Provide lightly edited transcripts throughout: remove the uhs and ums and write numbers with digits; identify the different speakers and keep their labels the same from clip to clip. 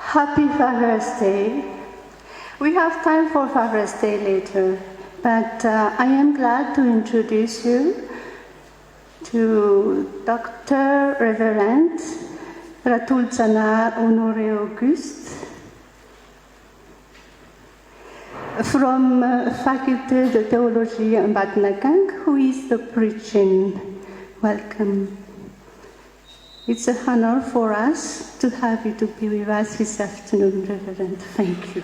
Speaker 1: Happy Father's Day. We have time for Father's Day later, but I am glad to introduce you to Dr. Reverend Ratulzana Honoré Auguste from Faculté de Théologie in Madagascar, who is the preaching. Welcome. It's an honor for us to have you to be with us this afternoon, Reverend. Thank you.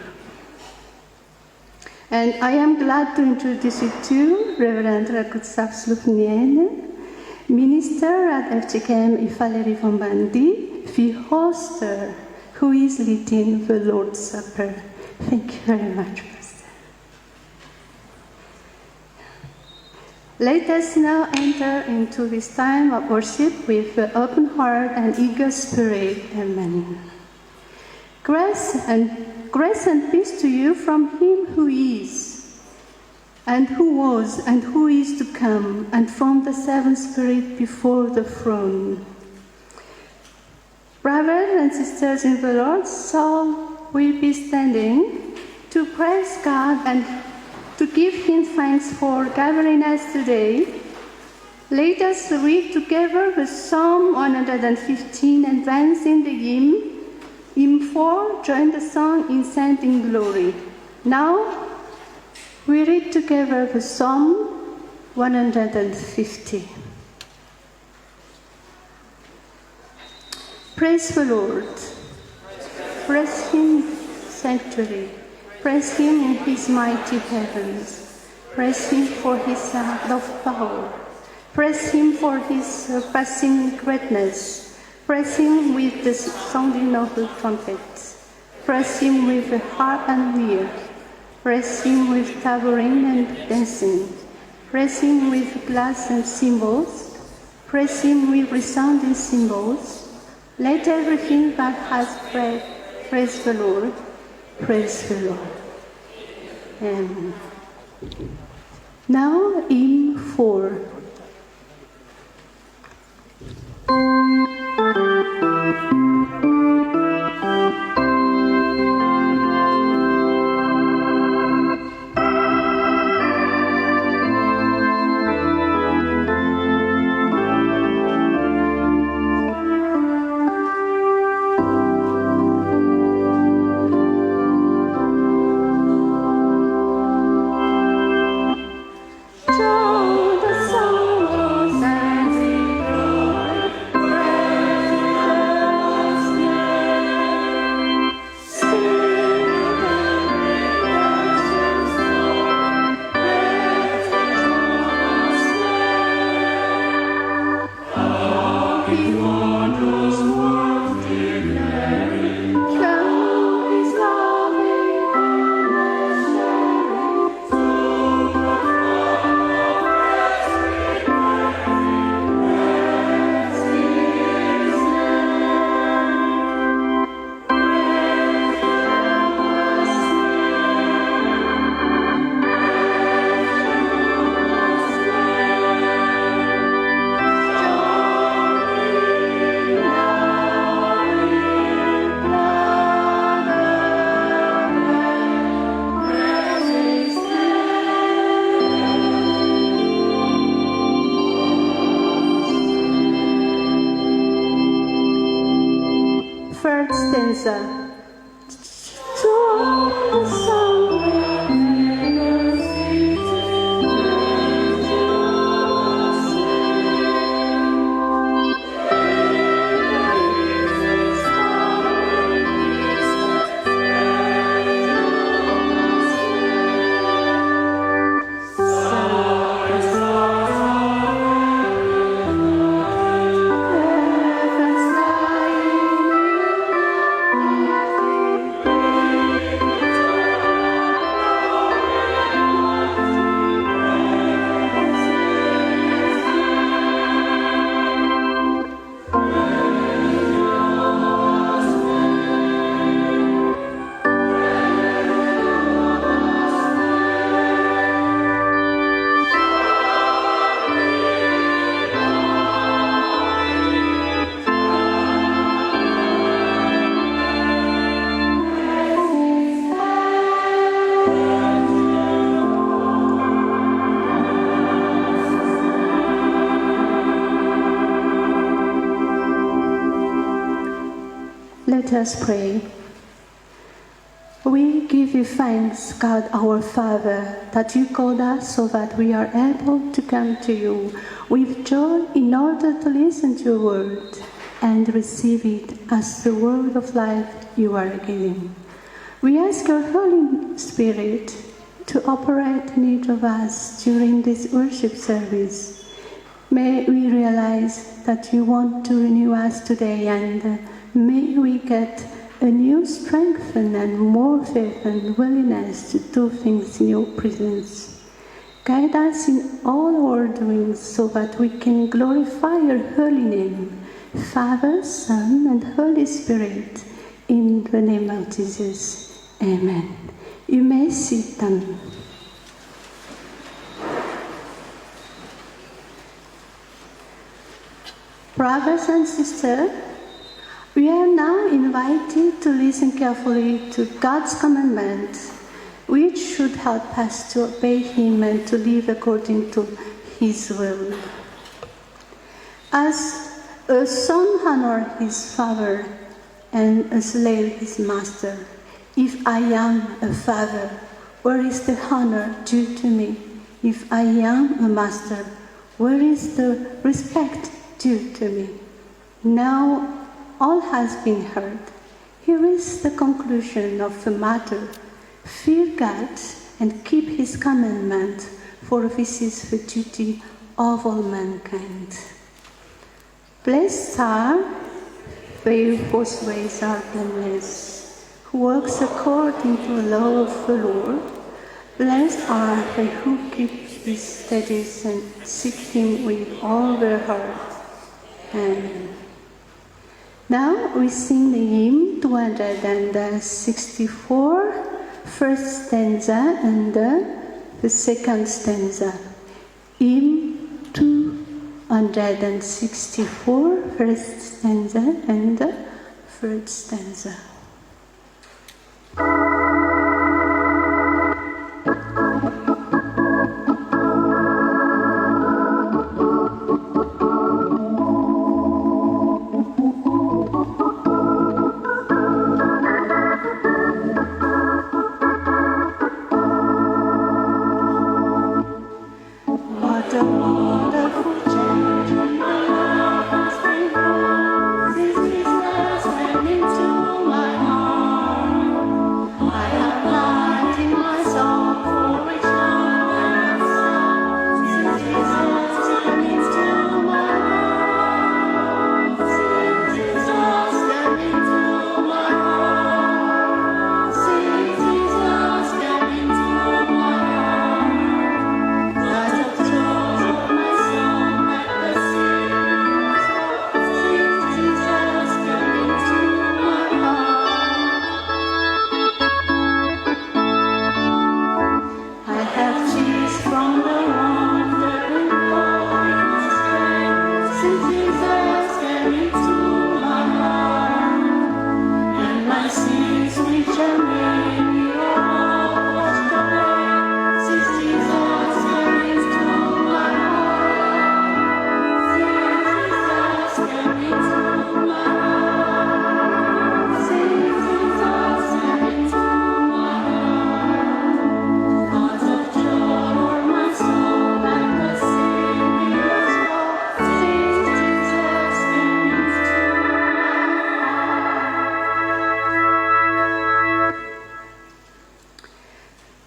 Speaker 1: And I am glad to introduce you to Reverend 𝙁𝙤𝙩𝙤𝙤, Minister at FJKM Ifaliarivo Ambanidia, the hoster who is leading the Lord's Supper. Thank you very much, Pastor. Let us now enter into this time of worship with an open heart and eager spirit. Amen. Grace and peace to you from Him who is, and who was, and who is to come, and from the seven spirits before the throne. Brothers and sisters in the Lord, so we be standing to praise God and to give Him thanks for gathering us today. Let us read together the Psalm 115 and then sing the hymn 4, join the song in Sending Glory. Now, we read together the Psalm 150. Praise the Lord. Praise Him, sanctuary. Praise Him in His mighty heavens. Praise Him for His love power. Praise Him for His surpassing greatness. Praise Him with the sounding of the trumpets. Praise Him with the harp and lyre. Praise Him with tambourine and dancing. Praise Him with glass and cymbals. Praise Him with resounding cymbals. Let everything that has breath praise the Lord. Praise the Lord. Amen. Now, hymn 4. us pray. We give you thanks, God our Father, that you called us so that we are able to come to you with joy in order to listen to your word and receive it as the word of life you are giving. We ask your Holy Spirit to operate in each of us during this worship service. May we realize that you want to renew us today, and may we get a new strength and more faith and willingness to do things in your presence. Guide us in all our doings so that we can glorify your holy name, Father, Son, and Holy Spirit, in the name of Jesus. Amen. You may sit down. Brothers and sisters, we are now invited to listen carefully to God's commandments, which should help us to obey Him and to live according to His will. As a son honors his father and a slave his master, if I am a father, where is the honor due to me? If I am a master, where is the respect due to me? Now all has been heard. Here is the conclusion of the matter. Fear God and keep His commandment, for this is the duty of all mankind. Blessed are they whose ways are blameless, who walks according to the law of the Lord. Blessed are they who keep His statutes and seek Him with all their heart. Amen. Now we sing the hymn 264, first stanza and the second stanza. Hymn 264, first stanza and the third stanza.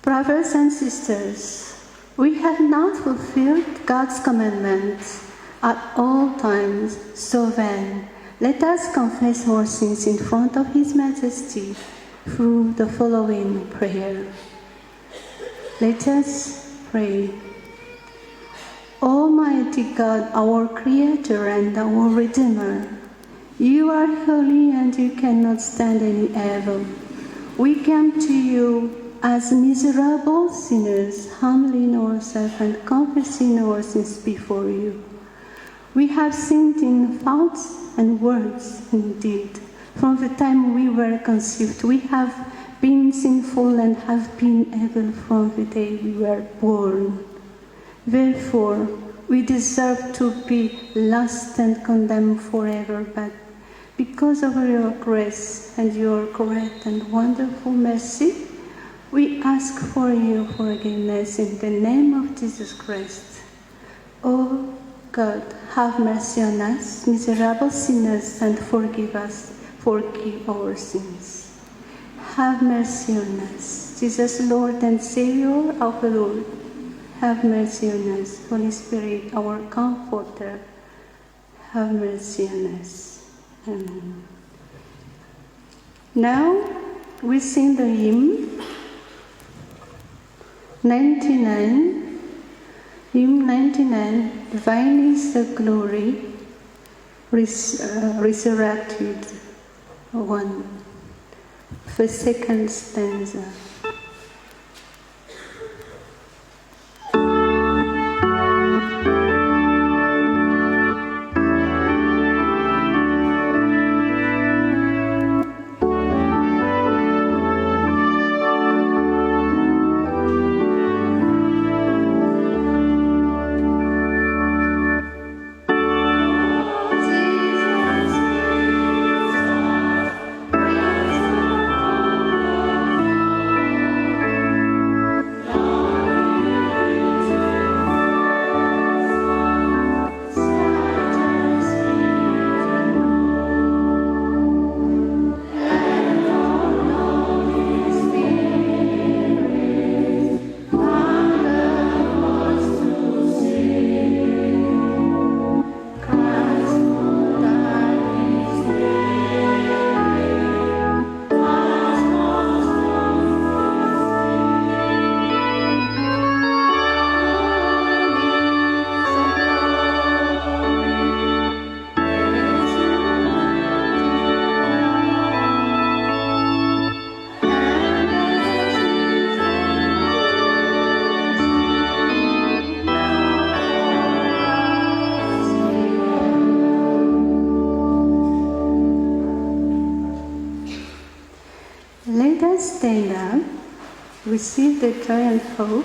Speaker 1: Brothers and sisters, we have not fulfilled God's commandments at all times, so then let us confess our sins in front of His Majesty through the following prayer. Let us pray. Almighty God, our Creator and our Redeemer, you are holy and you cannot stand any evil. We come to you as miserable sinners, humbling ourselves and confessing our sins before you. We have sinned in thoughts and words and deed. From the time we were conceived, we have been sinful and have been evil from the day we were born. Therefore, we deserve to be lost and condemned forever, but Because of your grace and your great and wonderful mercy, we ask for your forgiveness in the name of Jesus Christ. O God, have mercy on us, miserable sinners, and forgive our sins. Have mercy on us, Jesus, Lord and Savior of the world. Have mercy on us, Holy Spirit, our Comforter. Have mercy on us. Amen. Now we sing the hymn 99. Hymn 99, Thine is the glory, resurrected one. The second stanza. Let us stand up, receive the joy and hope,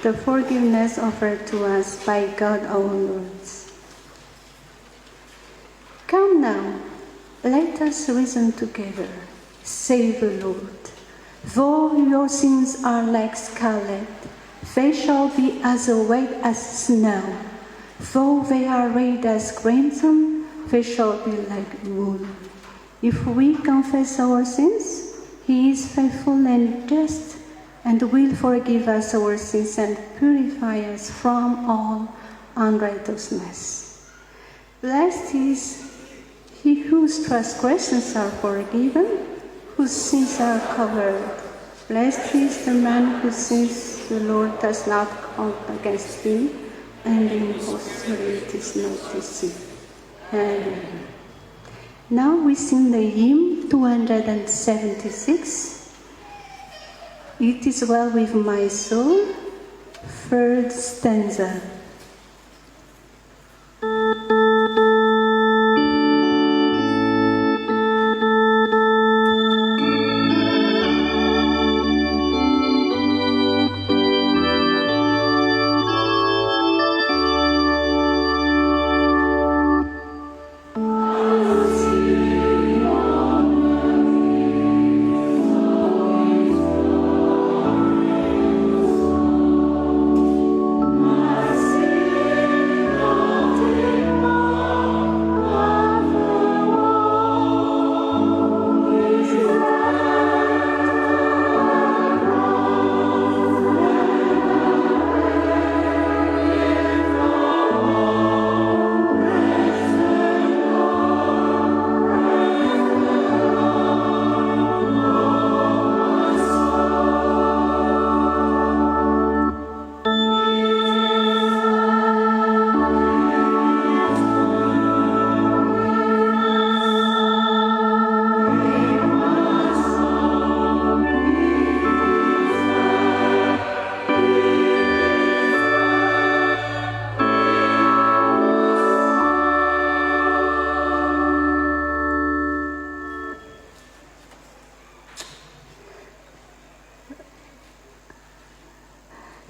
Speaker 1: the forgiveness offered to us by God our Lord. Come now, let us reason together, say the Lord. Though your sins are like scarlet, they shall be as white as snow. Though they are red as crimson, they shall be like wool. If we confess our sins, He is faithful and just, and will forgive us our sins and purify us from all unrighteousness. Blessed is he whose transgressions are forgiven, whose sins are covered. Blessed is the man whose sins the Lord does not count against him, and in whose spirit is not deceived. Amen. Now we sing the hymn 276. It is well with my soul, third stanza.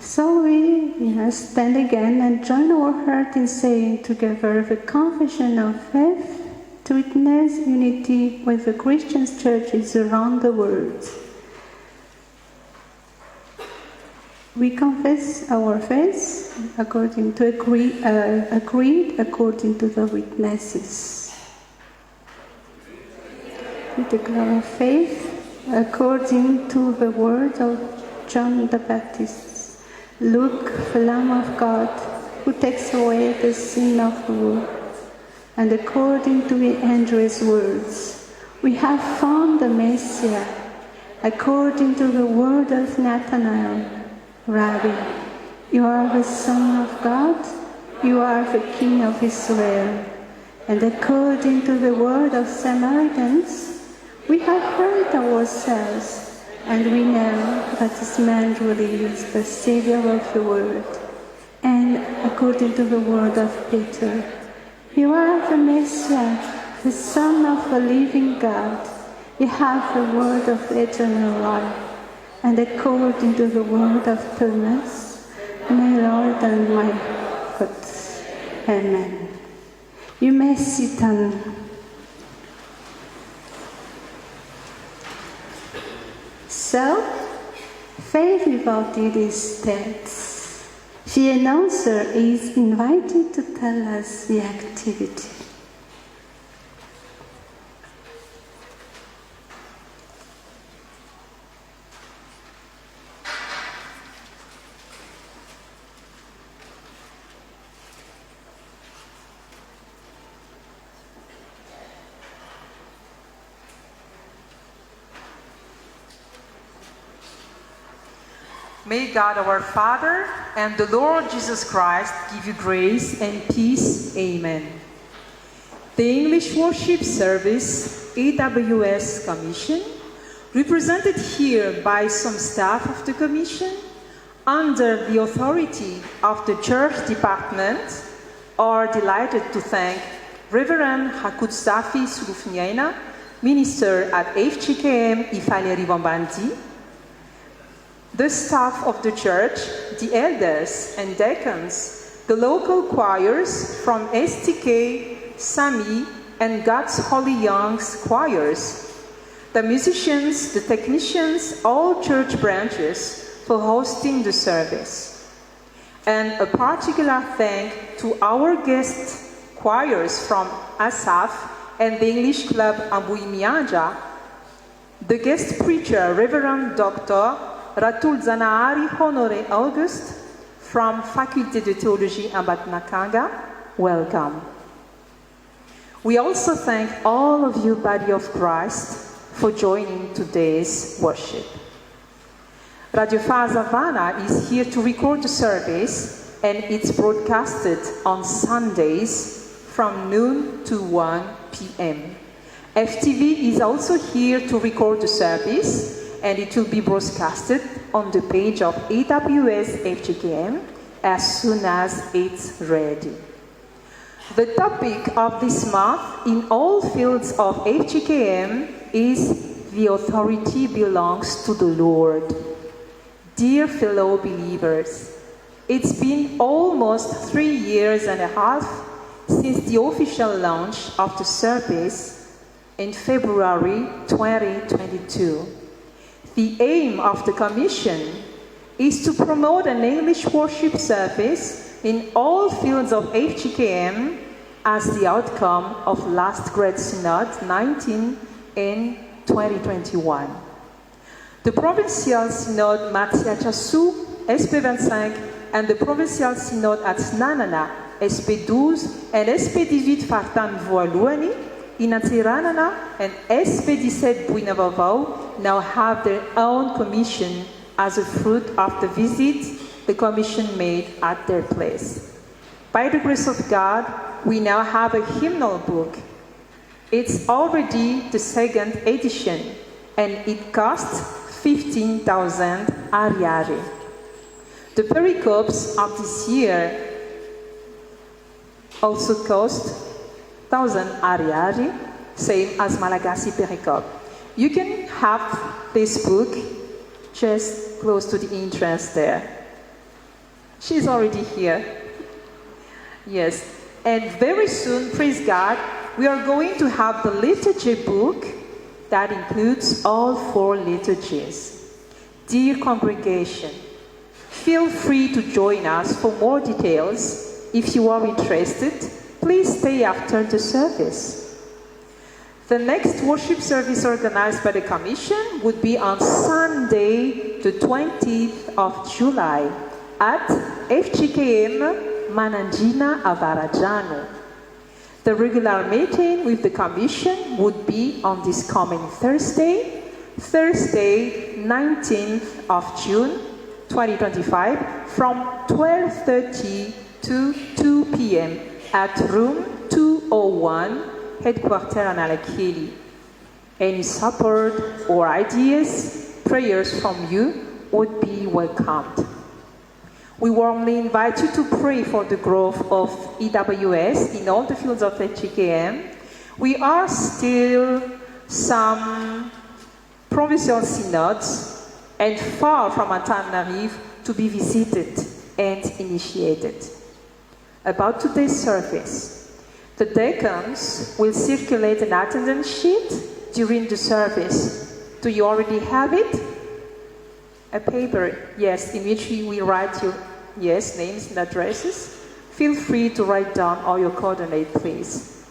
Speaker 1: So we stand again and join our heart in saying together the confession of faith. to witness unity with the Christian churches around the world. We confess our faith according to a creed according to the witnesses. We declare our faith according to the word of John the Baptist. Look, the Lamb of God, who takes away the sin of the world. And according to the angel's words, we have found the Messiah, according to the word of Nathanael. Rabbi, you are the Son of God, you are the King of Israel. And according to the word of Samaritans, we have heard ourselves, and we know that this man really is the Savior of the world. And according to the word of Peter, you are the Messiah, the Son of the living God. You have the word of eternal life. And according to the word of Thomas, my Lord and my God. Amen. You may sit down. So, faith without it is dead. The announcer is invited to tell us the activity.
Speaker 2: May God our Father and the Lord Jesus Christ give you grace and peace. Amen. The English Worship Service AWS Commission, represented here by some staff of the Commission, under the authority of the Church Department, are delighted to thank Reverend 𝙁𝙤𝙩𝙤𝙤𝙁, Minister at FJKM Ifaliarivo Ambanidia, the staff of the church, the elders and deacons, the local choirs from STK, SAMI, and 𝙃𝙤𝙯𝙁𝙯 choirs, the musicians, the technicians, all church branches for hosting the service. And a particular thank to our guest choirs from ASAF and the English club 𝙁𝙤𝙯𝙯, the guest preacher, Reverend Dr. 𝙃𝙤𝙯𝙯𝙯 from Faculté de Théologie à Madagaskar. Welcome. We also thank all of you, body of Christ, for joining today's worship. Radio Havana is here to record the service, and it's broadcasted on Sundays from noon to 1 p.m. FTV is also here to record the service, and it will be broadcasted on the page of AWS FJKM as soon as it's ready. The topic of this month in all fields of FJKM is "The authority belongs to the Lord." Dear fellow believers, it's been almost 3 years and a half since the official launch of the service in February 2022. The aim of the Commission is to promote an English worship service in all fields of FJKM as the outcome of last Great Synod 19 in 2021. The Provincial Synod Matiachasu, SP25, and the Provincial Synod at Snanana, SP12, and SP18 Fartan Voaluani, Inatsiranana, and SP17 Buinavavau now have their own commission as a fruit of the visit the Commission made at their place. By the grace of God, we now have a hymnal book. It's already the 2nd edition, and it costs 15,000 ariary. The pericopes of this year also cost 1,000 ariary, same as Malagasy pericope. You can have this book just close to the entrance there. She's already here. Yes, and very soon, praise God, we are going to have the liturgy book that includes all 4 liturgies. Dear congregation, feel free to join us for more details. If you are interested, please stay after the service. The next worship service organized by the Commission would be on Sunday, the 20th of July at FJKM Manangina Avarajano. The regular meeting with the Commission would be on this coming Thursday, 19th of June 2025 from 12:30 to 2 p.m. at room 201, headquarters on Alakili. Any support or ideas, prayers from you would be welcomed. We warmly invite you to pray for the growth of EWS in all the fields of FJKM. We are still some provincial synods and far from a time arrive to be visited and initiated. About today's service, the deacons will circulate an attendance sheet during the service. Do you already have it? A paper, yes, in which we will write your names and addresses. Feel free to write down all your coordinates, please.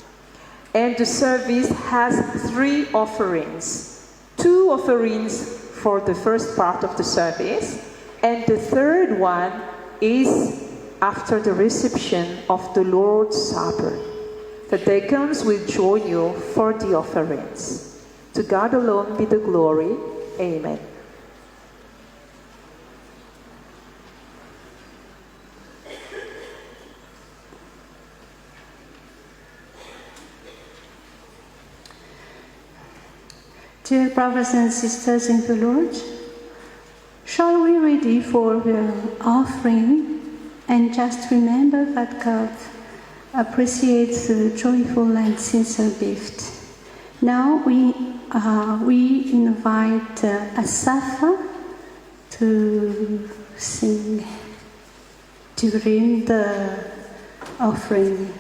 Speaker 2: And the service has 3 offerings. 2 offerings for the first part of the service, and the third one is after the reception of the Lord's Supper. The deacons will join you for the offerings. To God alone be the glory. Amen.
Speaker 1: Dear brothers and sisters in the Lord, shall we ready for the offering and just remember that God appreciates the joyful and sincere gift. Now we invite Asafa to sing during the offering.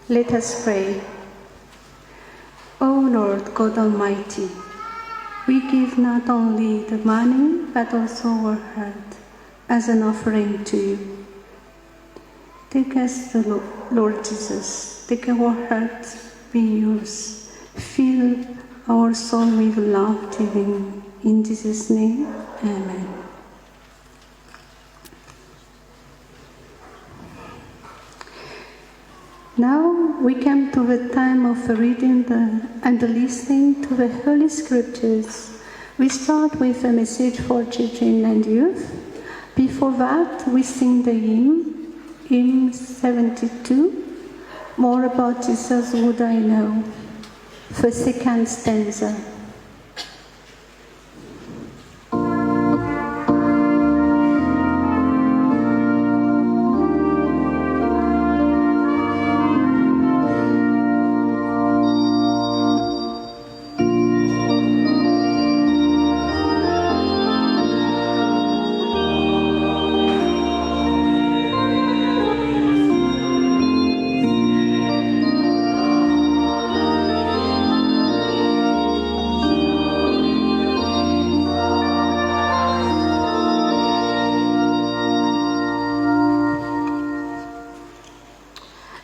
Speaker 1: Let us pray. O Lord God Almighty, we give not only the money but also our heart as an offering to you. Take us, the Lord Jesus, take our heart, be yours. Fill our soul with love divine. In Jesus' name, amen. Now we come to the time of reading and listening to the Holy Scriptures. We start with a message for children and youth. Before that, we sing the hymn 72, More About Jesus Would I Know, the second stanza.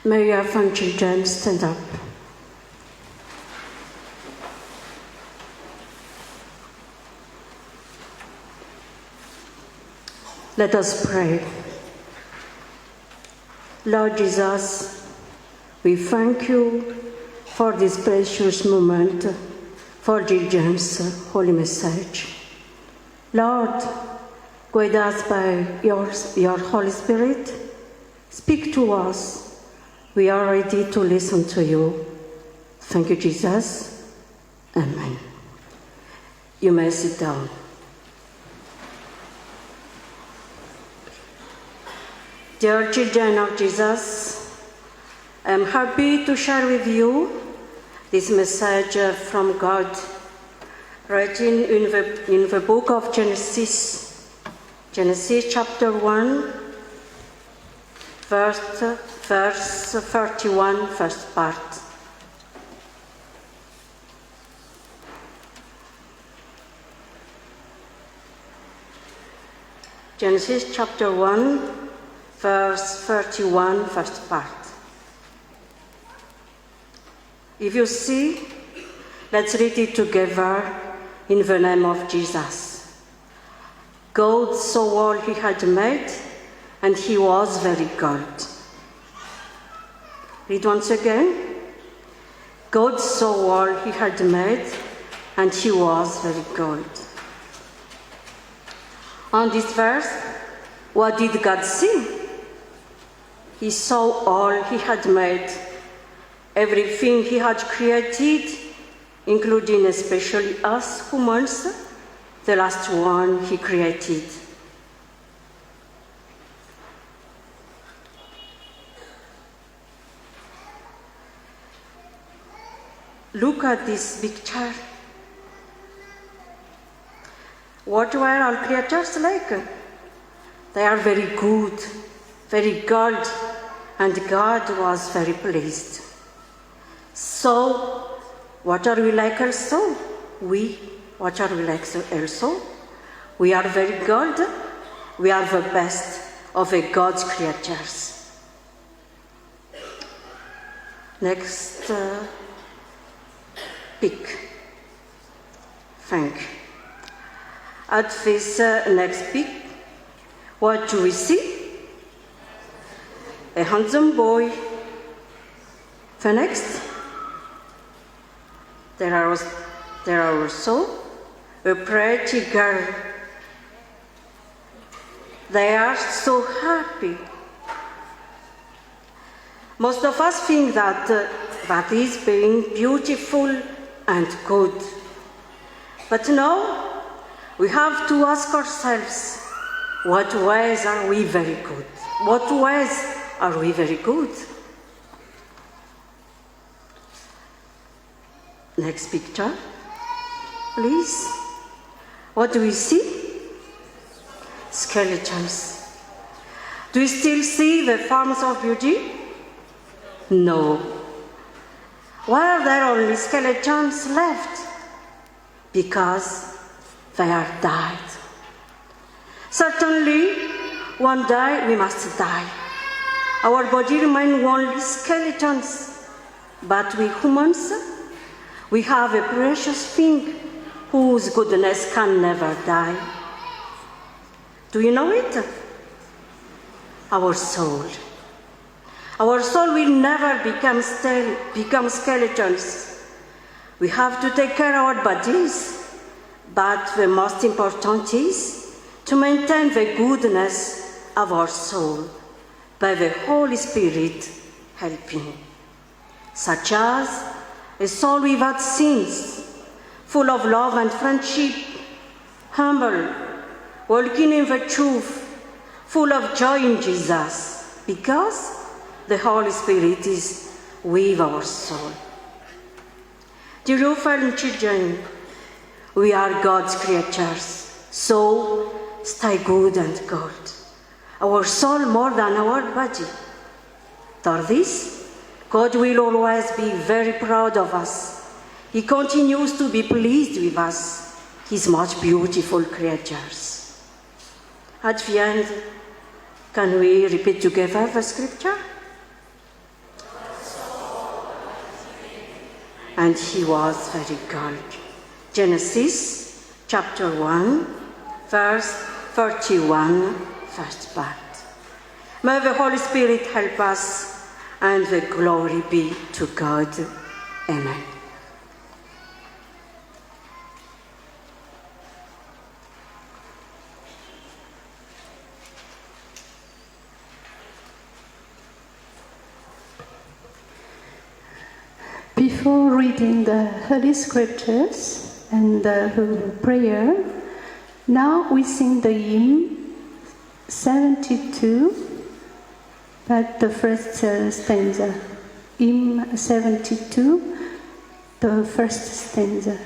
Speaker 3: May our fun children stand up. Let us pray. Lord Jesus, we thank you for this precious moment for children's holy message. Lord, guide us by your Holy Spirit. Speak to us. We are ready to listen to you. Thank you, Jesus. Amen. You may sit down. Dear children of Jesus, I am happy to share with you this message from God, written in the book of Genesis, chapter 1, verse 31, first part. Genesis chapter 1, verse 31, first part. If you see, let's read it together in the name of Jesus. God saw all he had made, and he was very good. Read once again. God saw all he had made, and he was very good. On this verse, what did God see? He saw all he had made, everything he had created, including especially us humans, the last one he created. Look at this picture. What were all creatures like? They are very good, very good, and God was very pleased. So, what are we like also? What are we like also? We are very good. We are the best of the God's creatures. Next. Pick. Thank you. At this next pick, what do we see? A handsome boy. The next, there are also a pretty girl. They are so happy. Most of us think that is being beautiful and good. But now, we have to ask ourselves, what ways are we very good? What ways are we very good? Next picture, please. What do we see? Skeletons. Do you still see the forms of beauty? No. Why are there only skeletons left? Because they are died. Certainly, one day we must die. Our body remains only skeletons, but we humans, we have a precious thing whose goodness can never die. Do you know it? Our soul. Our soul will never become skeletons. We have to take care of our bodies, but the most important is to maintain the goodness of our soul by the Holy Spirit helping, such as a soul without sins, full of love and friendship, humble, walking in the truth, full of joy in Jesus, because the Holy Spirit is with our soul. Dear fallen children, we are God's creatures, so stay good and good. Our soul more than our body. For this, God will always be very proud of us. He continues to be pleased with us, His most beautiful creatures. At the end, can we repeat together the scripture? And he was very good. Genesis chapter 1, verse 31, first part. May the Holy Spirit help us, and the glory be to God. Amen.
Speaker 1: Before reading the Holy Scriptures and the prayer, now we sing the hymn 72, but the first stanza. Hymn 72, the first stanza.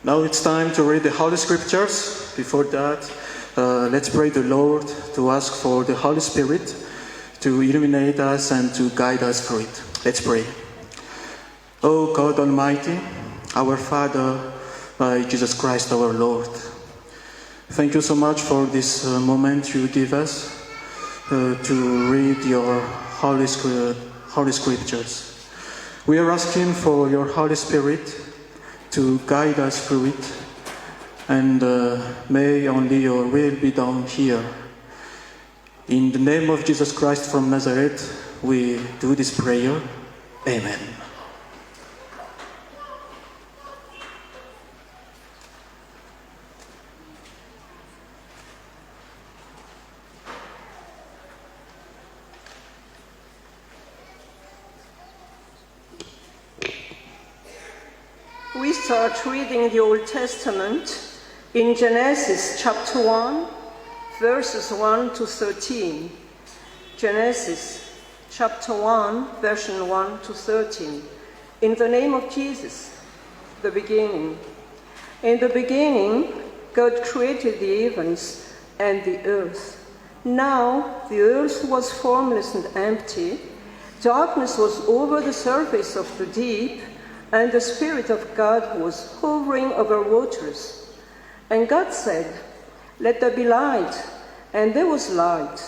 Speaker 4: Now it's time to read the Holy Scriptures. Before that, let's pray the Lord to ask for the Holy Spirit to illuminate us and to guide us through it. Let's pray. O God Almighty, our Father, by Jesus Christ our Lord, thank you so much for this moment you give us to read your Holy Scriptures. We are asking for your Holy Spirit to guide us through it, and may only your will be done here. In the name of Jesus Christ from Nazareth, we do this prayer. Amen.
Speaker 5: We start reading the Old Testament in Genesis chapter 1, verses 1 to 13. Genesis chapter 1, version 1 to 13. In the name of Jesus, the beginning. In the beginning, God created the heavens and the earth. Now the earth was formless and empty. Darkness was over the surface of the deep, and the Spirit of God was hovering over waters. And God said, "Let there be light," and there was light.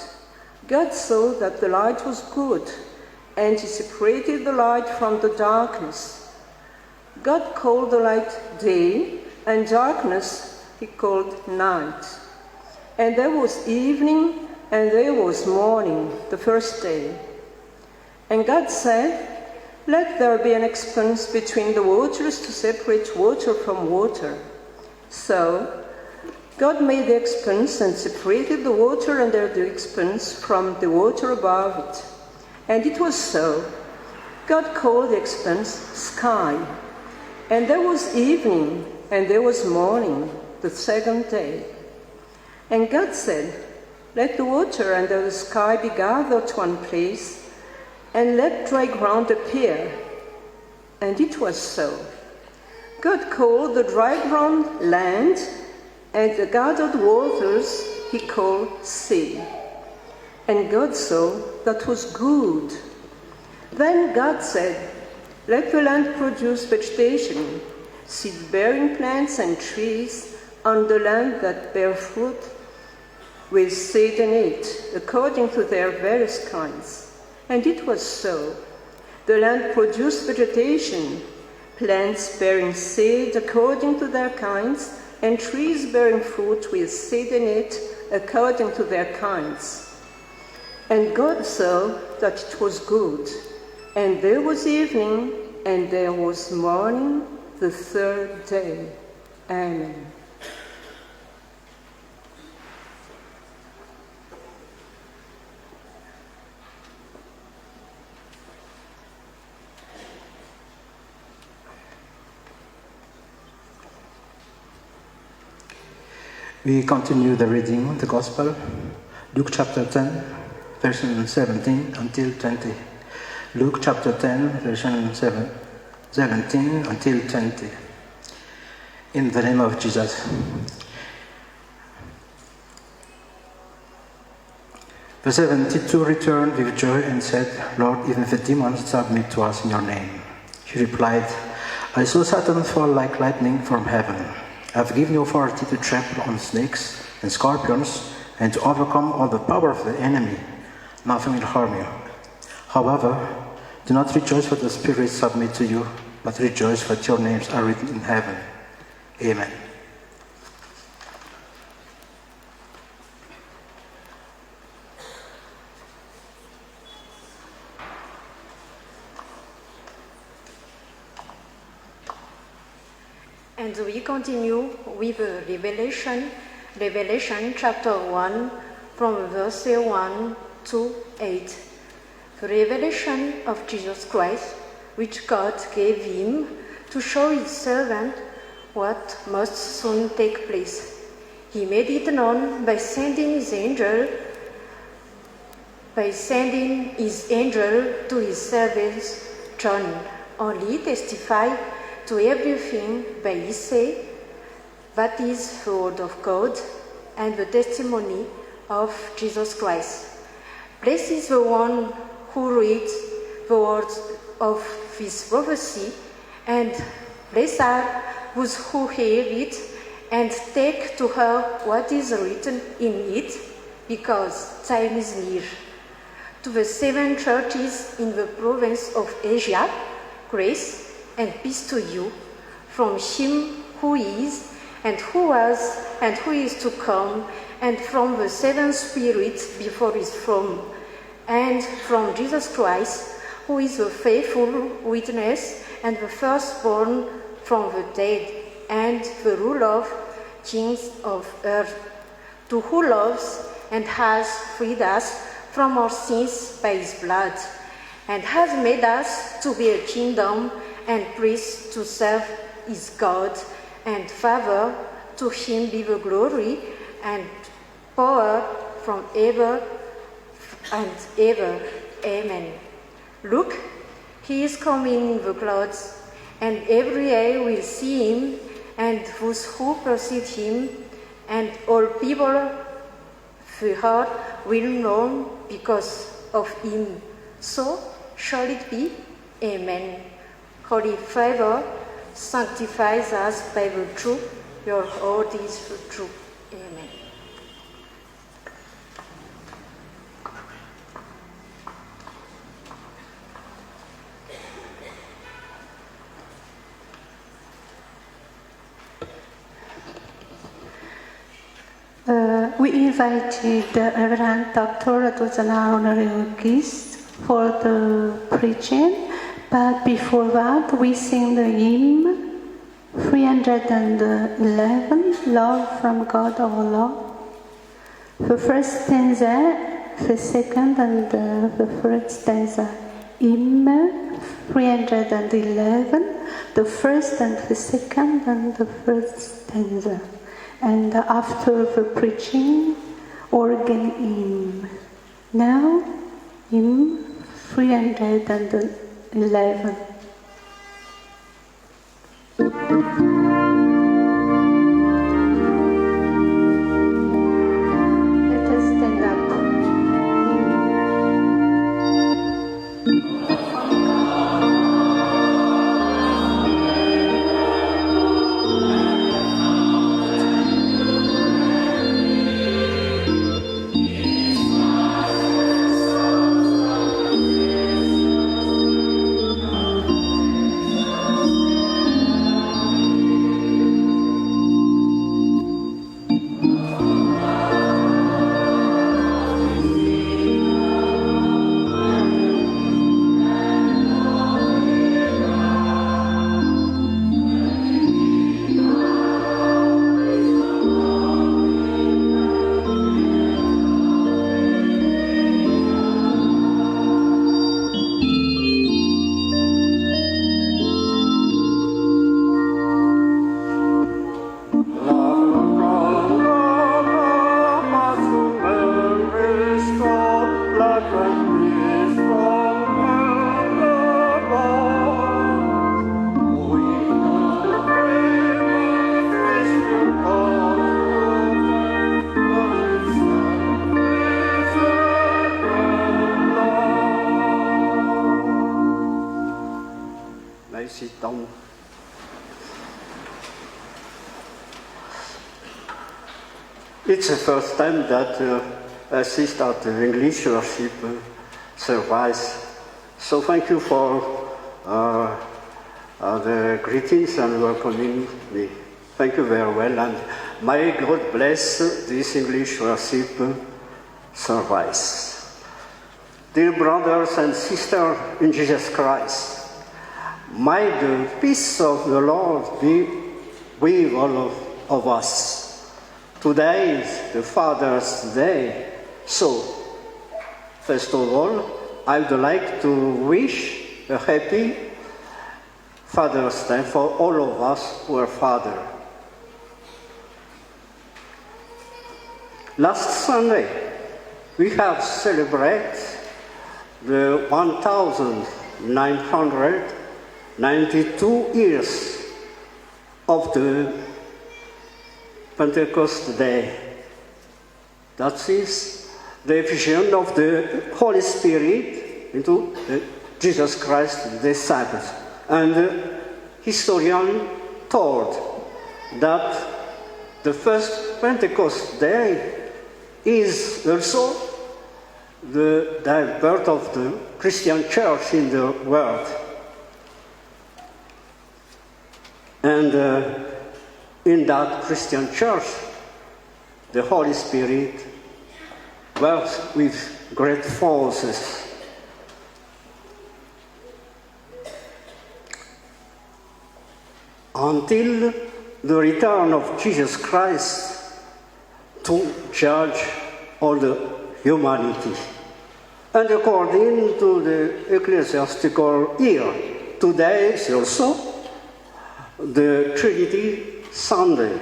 Speaker 5: God saw that the light was good, and He separated the light from the darkness. God called the light day, and darkness He called night. And there was evening, and there was morning, the first day. And God said, "Let there be an expanse between the waters to separate water from water." So God made the expanse and separated the water under the expanse from the water above it. And it was so. God called the expanse sky. And there was evening, and there was morning, the second day. And God said, "Let the water under the sky be gathered to one place, and let dry ground appear." And it was so. God called the dry ground land, and the gathered waters he called sea. And God saw that was good. Then God said, "Let the land produce vegetation, seed-bearing plants and trees on the land that bear fruit with seed in it, according to their various kinds." And it was so. The land produced vegetation, plants bearing seed according to their kinds, and trees bearing fruit with seed in it according to their kinds. And God saw that it was good. And there was evening, and there was morning, the third day. Amen.
Speaker 6: We continue the reading of the Gospel, Luke chapter 10, version 17 until 20. Luke chapter 10, version 17 until 20. In the name of Jesus. The 72 returned with joy and said, "Lord, even the demons submit to us in your name." He replied, "I saw Satan fall like lightning from heaven. I have given you authority to trample on snakes and scorpions and to overcome all the power of the enemy. Nothing will harm you. However, do not rejoice that the spirits submit to you, but rejoice that your names are written in heaven." Amen.
Speaker 3: And we continue with Revelation chapter 1 from verse 1 to 8. The revelation of Jesus Christ, which God gave him to show his servant what must soon take place. He made it known by sending his angel to his servant John. Only testify to everything by his say, that is the word of God and the testimony of Jesus Christ. Blessed is the one who reads the words of this prophecy, and blessed are those who hear it and take to heart what is written in it, because time is near. To the 7 churches in the province of Asia, grace and peace to you, from him who is, and who was, and who is to come, and from the 7 spirits before his throne, and from Jesus Christ, who is the faithful witness, and the firstborn from the dead, and the ruler of kings of earth, to who loves and has freed us from our sins by his blood, and has made us to be a kingdom and priests to serve his God and Father. To him be the glory and power from ever and ever. Amen. Look, he is coming in the clouds, and every eye will see him, and those who perceive him, and all people the heart will know because of him. So shall it be. Amen. Holy Father, sanctifies us by the truth. Your word is the truth. Amen.
Speaker 1: We invited Reverend Dr. Dozana Honorary Guest for the preaching, but before that we sing the hymn 311, Love from God our Lord. The first stanza, the second and the third stanza, hymn 311, the first and the second and the third stanza. And after the preaching, organ hymn. Now, hymn 311. Let us stand up.
Speaker 7: Sit down. It's the first time that I assist at the English worship service. So thank you for the greetings and welcoming me. Thank you very well, and may God bless this English worship service. Dear brothers and sisters in Jesus Christ, may the peace of the Lord be with all of us. Today is the Father's Day, so first of all, I would like to wish a happy Father's Day for all of us who are fathers. Last Sunday, we have celebrated the 1992 years of the Pentecost Day. That is the effusion of the Holy Spirit into Jesus Christ the Son. And historians told that the first Pentecost Day is also the birth of the Christian Church in the world. And in that Christian Church, the Holy Spirit works with great forces. Until the return of Jesus Christ to judge all the humanity. And according to the ecclesiastical year, today is also the Trinity Sunday.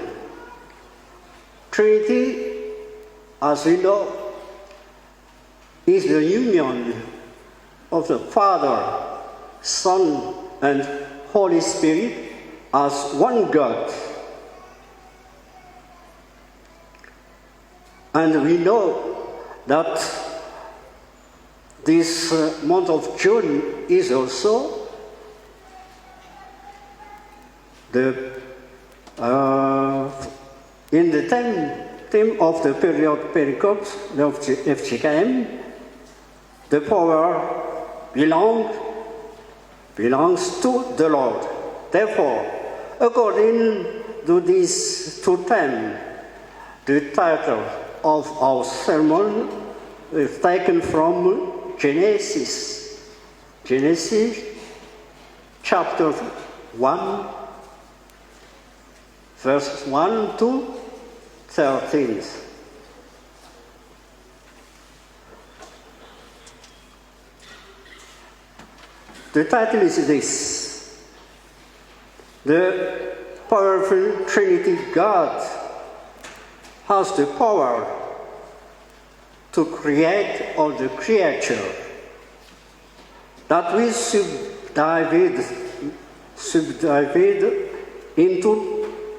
Speaker 7: Trinity, as we know, is the union of the Father, Son, and Holy Spirit as one God. And we know that this month of June is also in the theme of the period pericope of FJKM, the power belongs to the Lord. Therefore, according to these two themes, the title of our sermon is taken from Genesis. Genesis chapter 1, verses 1 to 13. The title is this: The powerful Trinity God has the power to create all the creature that we subdivide into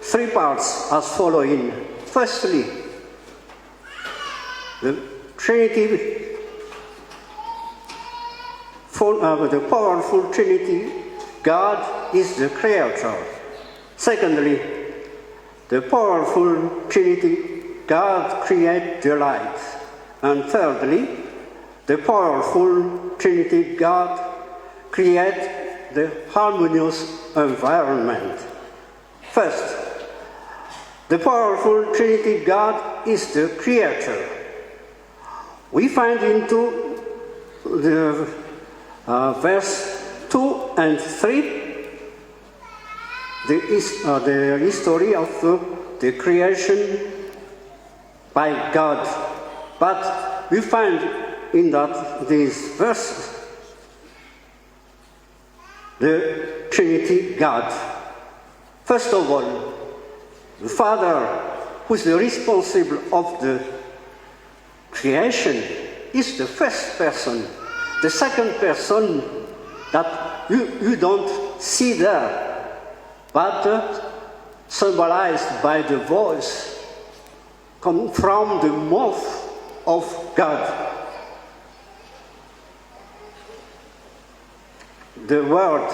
Speaker 7: three parts as following. Firstly, the Trinity, the powerful Trinity God is the Creator. Secondly, the powerful Trinity God creates the light. And thirdly, the powerful Trinity God creates the harmonious environment. First, the powerful Trinity God is the Creator. We find into the verse 2 and 3 the history of the creation by God. But we find in these verses the Trinity God. First of all, the Father, who is the responsible of the creation, is the first person. The second person that you don't see there, but symbolized by the voice coming from the mouth of God. The word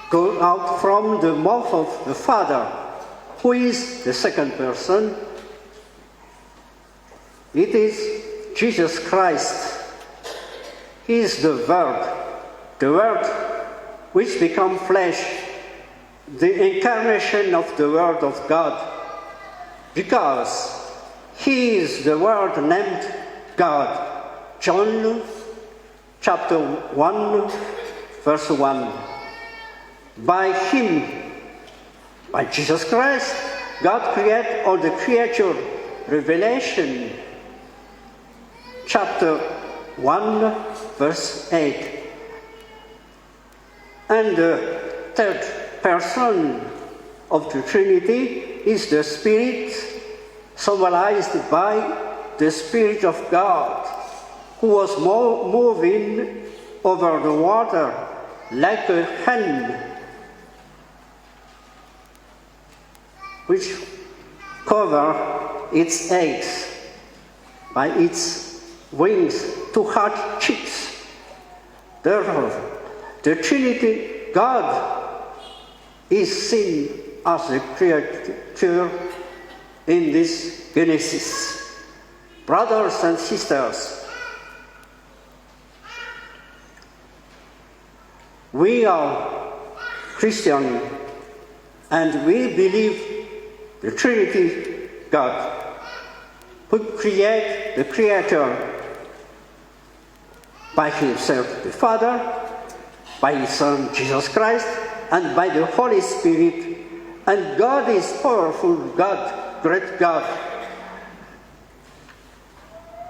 Speaker 7: goes out from the mouth of the Father, who is the second person. It is Jesus Christ. He is the Word which becomes flesh, the incarnation of the Word of God, because He is the Word named God. John chapter 1, verse 1. By Him, by Jesus Christ, God created all the creature. Revelation chapter 1, verse 8. And the third person of the Trinity is the Spirit, symbolized by the Spirit of God, who was moving over the water like a hen, which cover its eggs by its wings to hatch chicks. Therefore, the Trinity God is seen as a creature in this Genesis. Brothers and sisters, we are Christian and we believe the Trinity God, who created the Creator by Himself, the Father, by His Son, Jesus Christ, and by the Holy Spirit. And God is powerful God, great God.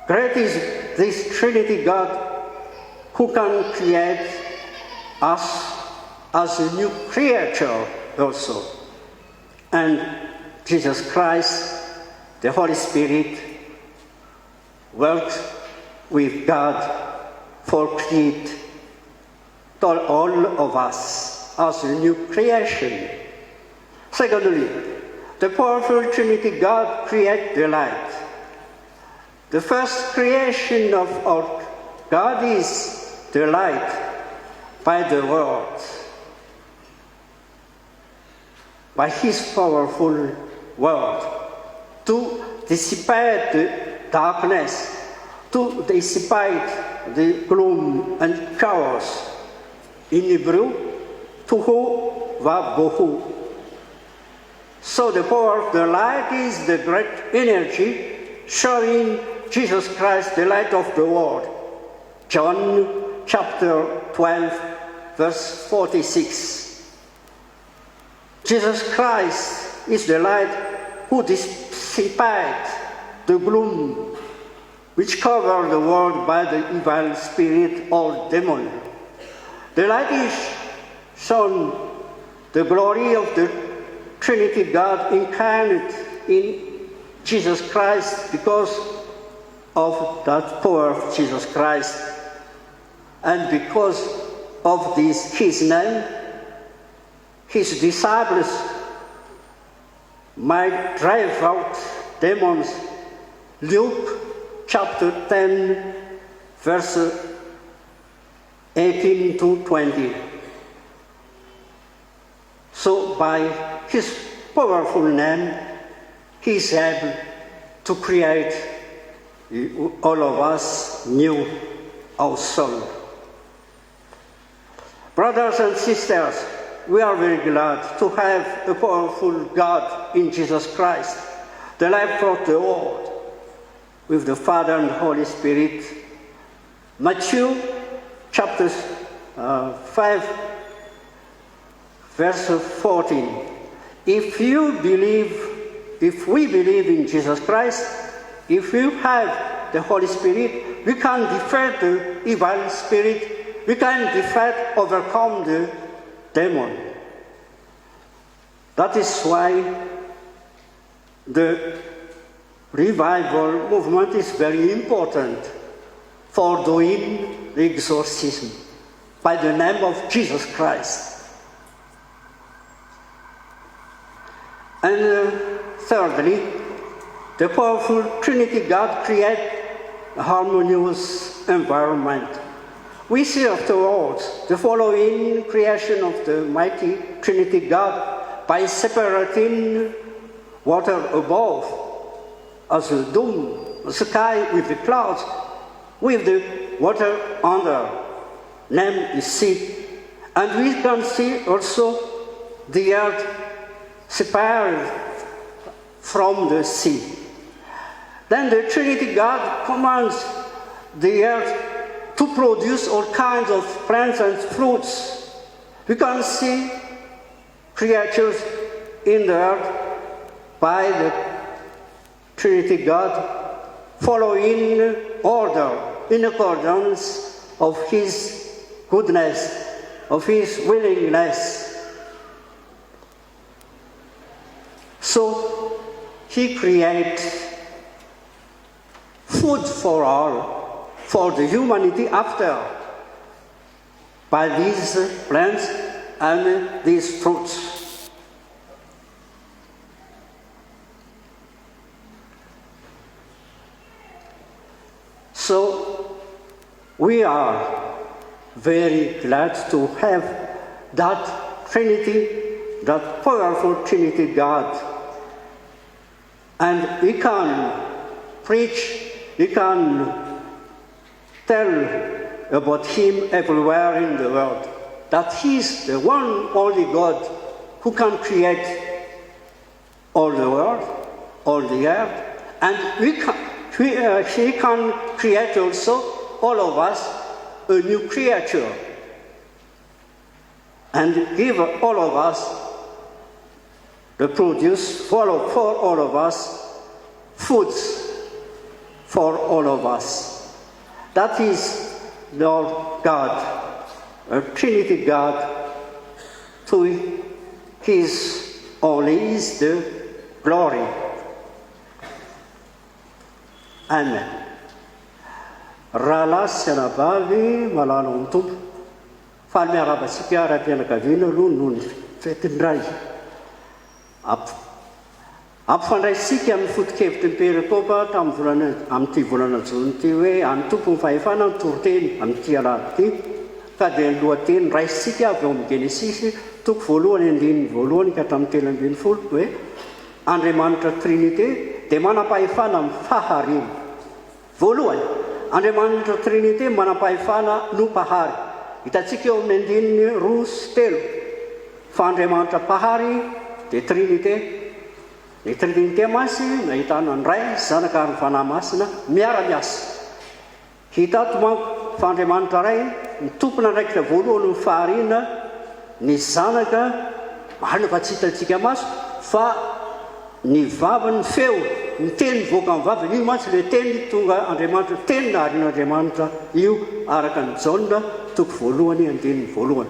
Speaker 7: Great is this Trinity God who can create us as a new creature also. And Jesus Christ, the Holy Spirit, worked with God for create all of us as a new creation. Secondly, the powerful Trinity God created the light. The first creation of our God is the light by the Word, by His powerful Word, to dissipate the darkness, to dissipate the gloom and chaos. In Hebrew, 𝙁𝙁𝙆𝙆. So the power of the light is the great energy showing Jesus Christ, the light of the world. John chapter 12, verse 46. Jesus Christ is the light who dissipates the gloom which covers the world by the evil spirit or demon. The light is shown the glory of the Trinity God incarnate in Jesus Christ because of that power of Jesus Christ. And because of this, his name, his disciples might drive out demons. Luke chapter 10, verse 18 to 20. So by his powerful name, he is able to create all of us new our soul. Brothers and sisters, we are very glad to have a powerful God in Jesus Christ, the life of the world, with the Father and the Holy Spirit. Matthew chapter 5, verse 14. If we believe in Jesus Christ, if you have the Holy Spirit, we can defeat the evil spirit, we can overcome the demon. That is why the revival movement is very important for doing the exorcism by the name of Jesus Christ. And thirdly, the powerful Trinity God creates a harmonious environment. We see afterwards the following creation of the mighty Trinity God by separating water above as a dome, a sky with the clouds, with the water under, named the sea. And we can see also the earth separated from the sea. Then the Trinity God commands the earth to produce all kinds of plants and fruits. We can see creatures in the earth by the Trinity God following order in accordance of his goodness, of his willingness. So he creates food for all, for the humanity after, by these plants and these fruits. So we are very glad to have that Trinity, that powerful Trinity God. And we can preach, we can tell about him everywhere in the world, that he is the one only God who can create all the world, all the earth, and he can create also all of us a new creature and give all of us the produce for all of us, foods for all of us. That is Lord God, a Trinity God, to his only is the glory. Amen. Ralasana bavy malalo tompo. Faly miarabatsika ara-pianakaviana aloha noho ny fetindray. Ampifandray sika amin'ny foto-kevitra miperekopa amin'ity volana jony ity hoe any tompo ny fahefana ny toroteny amin'ity alahady ity, ka dia ny lohateny raisitsika avy eo amin'ny Genesis toko voalohany andininy voalohany ka hatramin'ny telo ambin'ny folo hoe Andriamanitra Trinité dia manam-pahefana amin'ny fahariny. Voalohany, Andriamanitra Trinité manam-pahefana no pahary. Hitantsika eo amin'ny andininy roa sy telo fa Andriamanitra pahary dia Trinité. Ny Trinité masy nahitana ny Ray, Zanaka ary ny Fanahy Masina miara-miasa. Hitato manko fa Andriamanitra Ray ny tompona andraikitra voalohany ny faharina, ny Zanaka marina fa tsy hitantsika maso fa ny vavany feo ny teny voaka amin'ny vavany io mantsy le teny tonga Andriamanitra teny na arian'Andriamanitra io araka ny Jaona toko voalohany andinin'ny voalohany.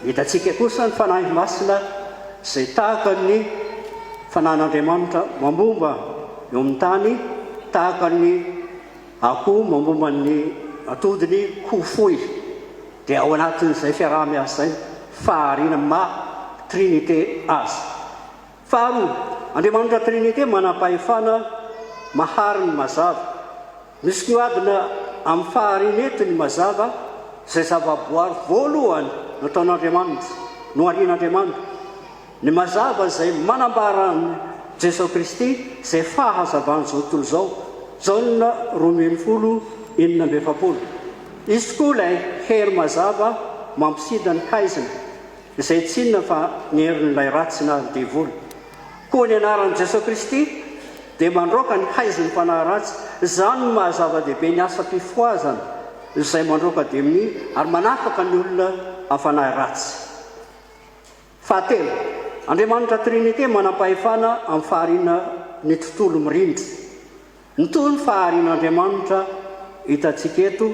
Speaker 7: Hitantsika kosa ny fanahy masina izay tahaka ny fanan'Andriamanitra mambomba eo amin'ny tany, tahaka ny akoho mambomba ny atodiny kofoy, dia ao anatin'izay fiaraha-miasa izay fahariana ma trinité azy. Faharoa, Andriamanitra trinité manam-pahefana mahary ny mazava. Misy nioadina amin'ny faharinety ny mazava izay zavaboary voalohany nataon'Andriamanitra no arian'Andriamanitra. Ny mazava izay manambara ny Jésus-Kristy izay fahazavan'izao tontolo izao, Jaona 2:7. Izy koa ilay hery mazava mampisida ny haizina izay tsy inona fa ny herin'ilay ratsy na devoly. Koa ny anaran'i Jésus-Kristy dia mandroaka ny haiziny fanahy ratsy, izany no mahazava-dehibe ny asa-pifoazana izay mandroaka deminy ary manafaka ny olona amin'ny fanahy ratsy. Fahatelo, Andriamanitra trinité manam-pahefana amin'ny fahariana ny tontolo mirindra. Ny toy ny faharian'Andriamanitra hitantsika eto,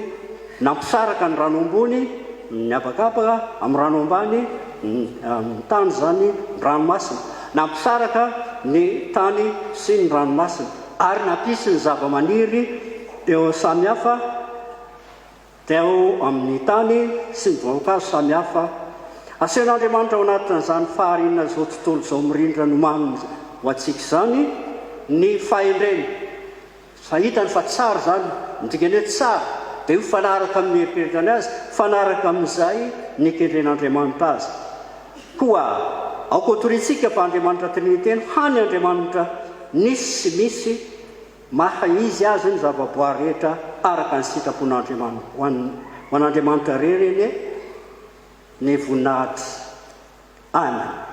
Speaker 7: nampisaraka ny rano ambony, ny abakabaka amin'ny rano ambany, ny tany zany ny ranomasina, nampisaraka ny tany sy ny ranomasina, ary nampisy ny zava-maniry eo samihafa teo amin'ny tany sy ny voankazo samihafa. Asean'Andriamanitra ao anatin'izany fahariana izao tontolo izao mirindra nomaniny ho antsika izany ny fahendreny. Fahitany fa tsara zany, midikany hoe tsara, dia io fanaraka amin'ny eritreritrany azy, fanaraka amin'izay nikendren'Andriamanitra azy. Koa aokotoritsika fa Andriamanitra trinité hany Andriamanitra nisy sy misy, maha izy azy ny zavaboary rehetra araka ny sitrapon'Andriamanitra. Ho an'Andriamanitra rereny ny voninahitra. Amen.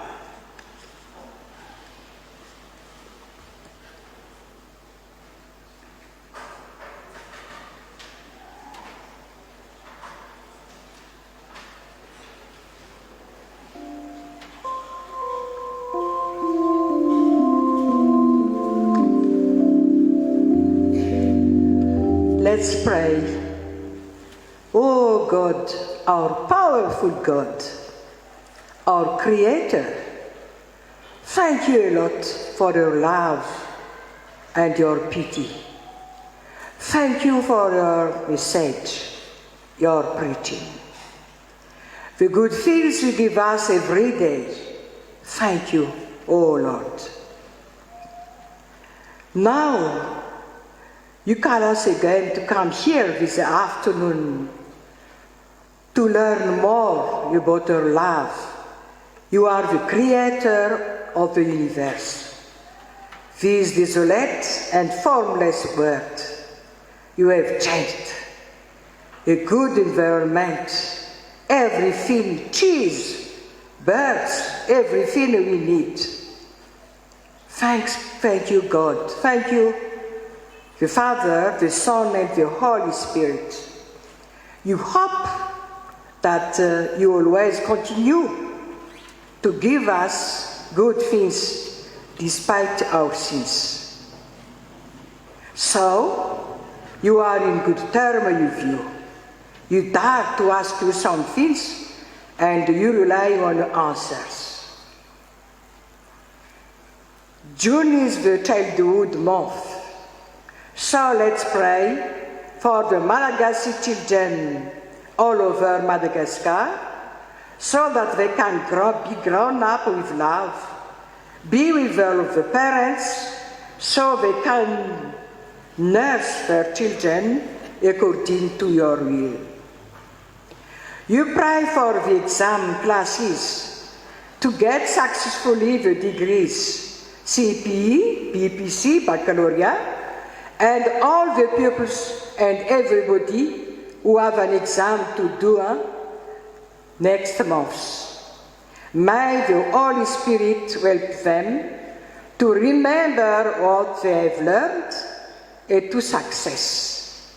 Speaker 8: Let's pray. Oh God, our powerful God, our Creator, thank you a lot for your love and your pity. Thank you for your message, your preaching. The good things you give us every day. Thank you, oh Lord. Now, you call us again to come here this afternoon to learn more about your love. You are the creator of the universe. This desolate and formless world, you have changed. A good environment, everything, cheese, birds, everything we need. Thank you, God. Thank you, the Father, the Son, and the Holy Spirit. You hope that you always continue to give us good things despite our sins. So, you are in good terms with you. You dare to ask you some things, and you rely on your answers. June is the childhood month. So let's pray for the Malagasy children all over Madagascar, so that they can be grown up with love, be with all of the parents, so they can nurse their children according to your will. You pray for the exam classes to get successfully the degrees CPE, BPC, Baccalaureate, and all the pupils and everybody who have an exam to do next month. May the Holy Spirit help them to remember what they have learned and to success.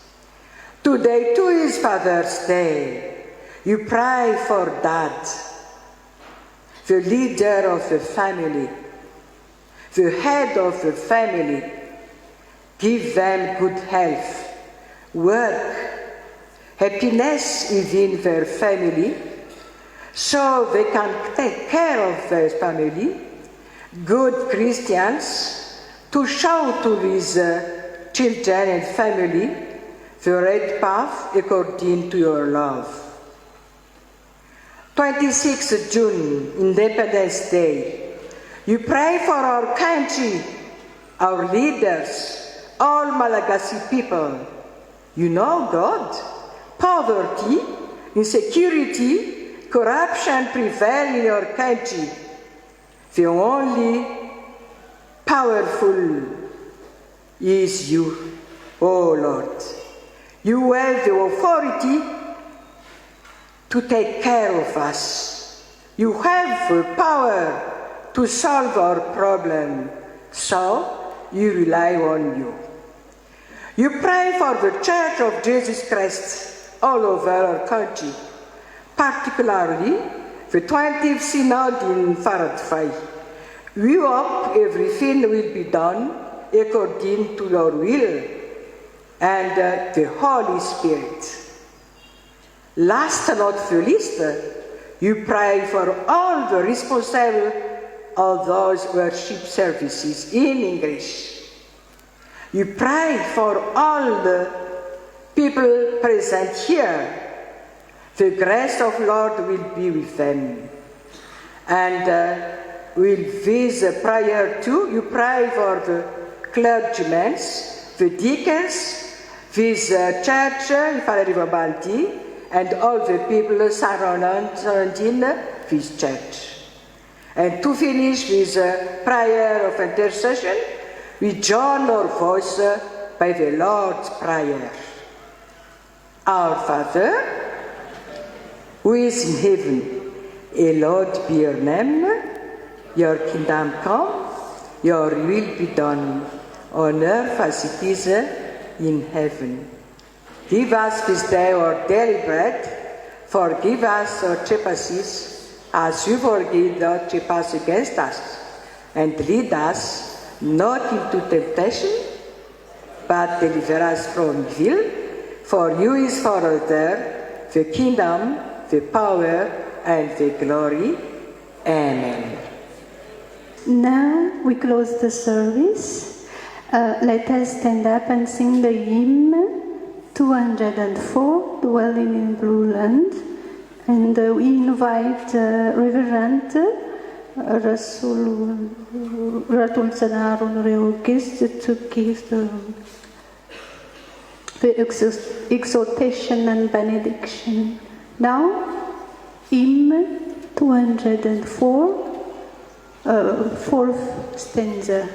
Speaker 8: Today too is Father's Day. You pray for Dad. the leader of the family, the head of the family. Give them good health, work, happiness within their family, so they can take care of their family, good Christians, to show to these children and family the right path according to your love. 26th June, Independence Day. You pray for our country, our leaders, all Malagasy people. You know God, poverty, insecurity, corruption prevail in your country. The only powerful is you, oh Lord. You have the authority to take care of us. You have the power to solve our problem, so you rely on you. You pray for the Church of Jesus Christ all over our country, particularly the 20th Synod in FTV. We hope everything will be done according to your will and the Holy Spirit. Last but not the least, you pray for all the responsible of those worship services in English. You pray for all the people present here. The grace of Lord will be with them. And with this prayer too, you pray for the clergymen, the deacons, this church, Ifaliarivo Ambanidia, and all the people surrounding this church. And to finish with a prayer of intercession, we join our voice by the Lord's Prayer. Our Father, who is in heaven, hallowed be your name. Your kingdom come, your will be done, on earth as it is in heaven. Give us this day our daily bread. Forgive us our trespasses, as you forgive those who trespass against us. And lead us not into temptation, but deliver us from evil. For you is forever the kingdom, the power, and the glory. Amen.
Speaker 1: Now we close the service. Let us stand up and sing the hymn 204, Dwelling in Blue Land. And we invite Reverend Ratul 𝙁𝙤𝙑𝙤𝙤𝙁 to give the exhortation and benediction. Now, hymn 204, fourth stanza.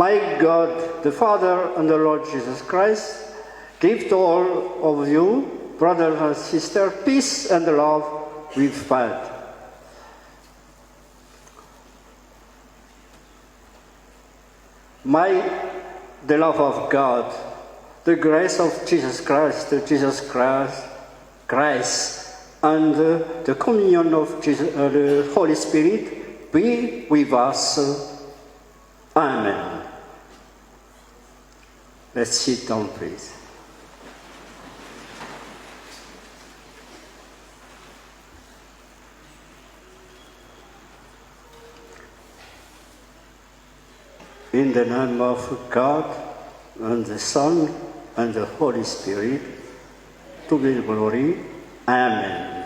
Speaker 7: my God, the Father, and the Lord Jesus Christ, give to all of you, brothers and sisters, peace and love with God. The love of God, the grace of Jesus Christ, and the communion of the Holy Spirit be with us. Amen. Let's sit down, please. In the name of God, and the Son, and the Holy Spirit, to be the glory. Amen.